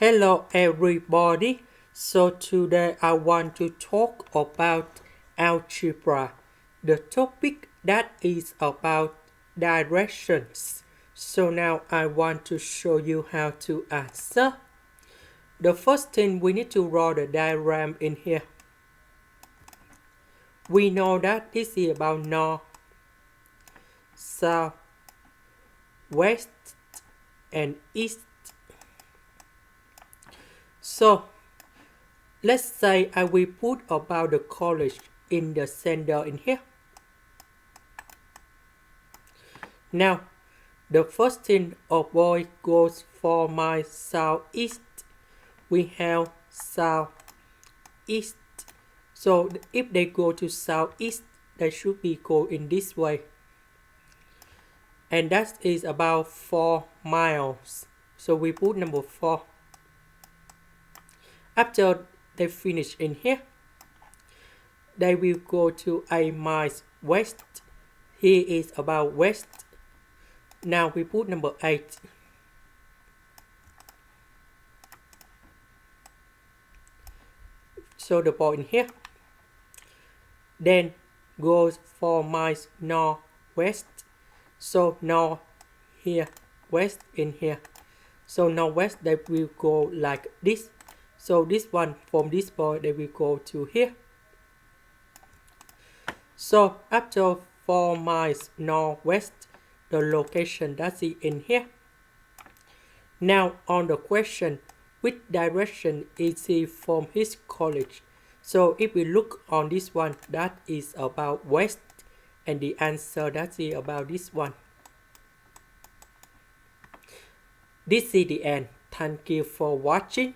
Hello everybody. So today I want to talk about algebra. The topic that is about directions. So now I want to show you how to answer. The first thing we need to draw the diagram in here. We know that this is about north, south, west and east. So let's say I will put about the college in the center in here. Now, the first thing a boy goes for my southeast. We have southeast. So if they go to southeast, they should be go in this way. And that is about 4 miles. So we put number 4. After they finish in here, they will go to 8 miles west. Here is about west. Now we put number 8. So the point in here. Then goes 4 miles northwest. So north here, west in here. So northwest they will go like this. So this one from this point they will go to here. So after 4 miles northwest, the location that's it in here. Now on the question, which direction is he from his college? So if we look on this one, that is about west, and the answer that is about this one. This is the end. Thank you for watching.